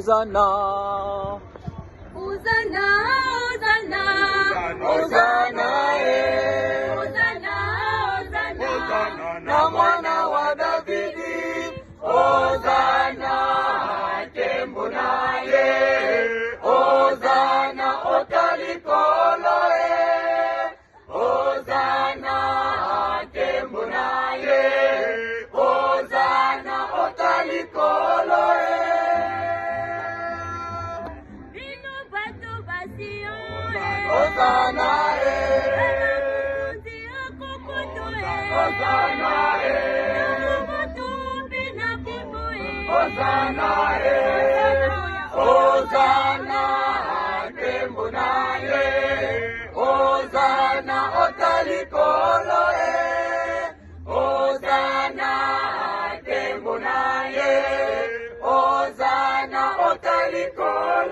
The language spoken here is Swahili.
Hosanna, Hosanna, Hosanna, Hosanna, Hosanna, Hosanna, na mwana wa Davidi. Hosanna, tembo naye. Hosanna, otalikolo e. Hosanna, tembo naye. Hosanna, otalikolo e. Bino batu basio Hosanna e. Hosanna e. Hosanna e. Hosanna, tembo naye. Hosanna, otalikolo e. Hosanna, tembo naye. Hosanna, otalikolo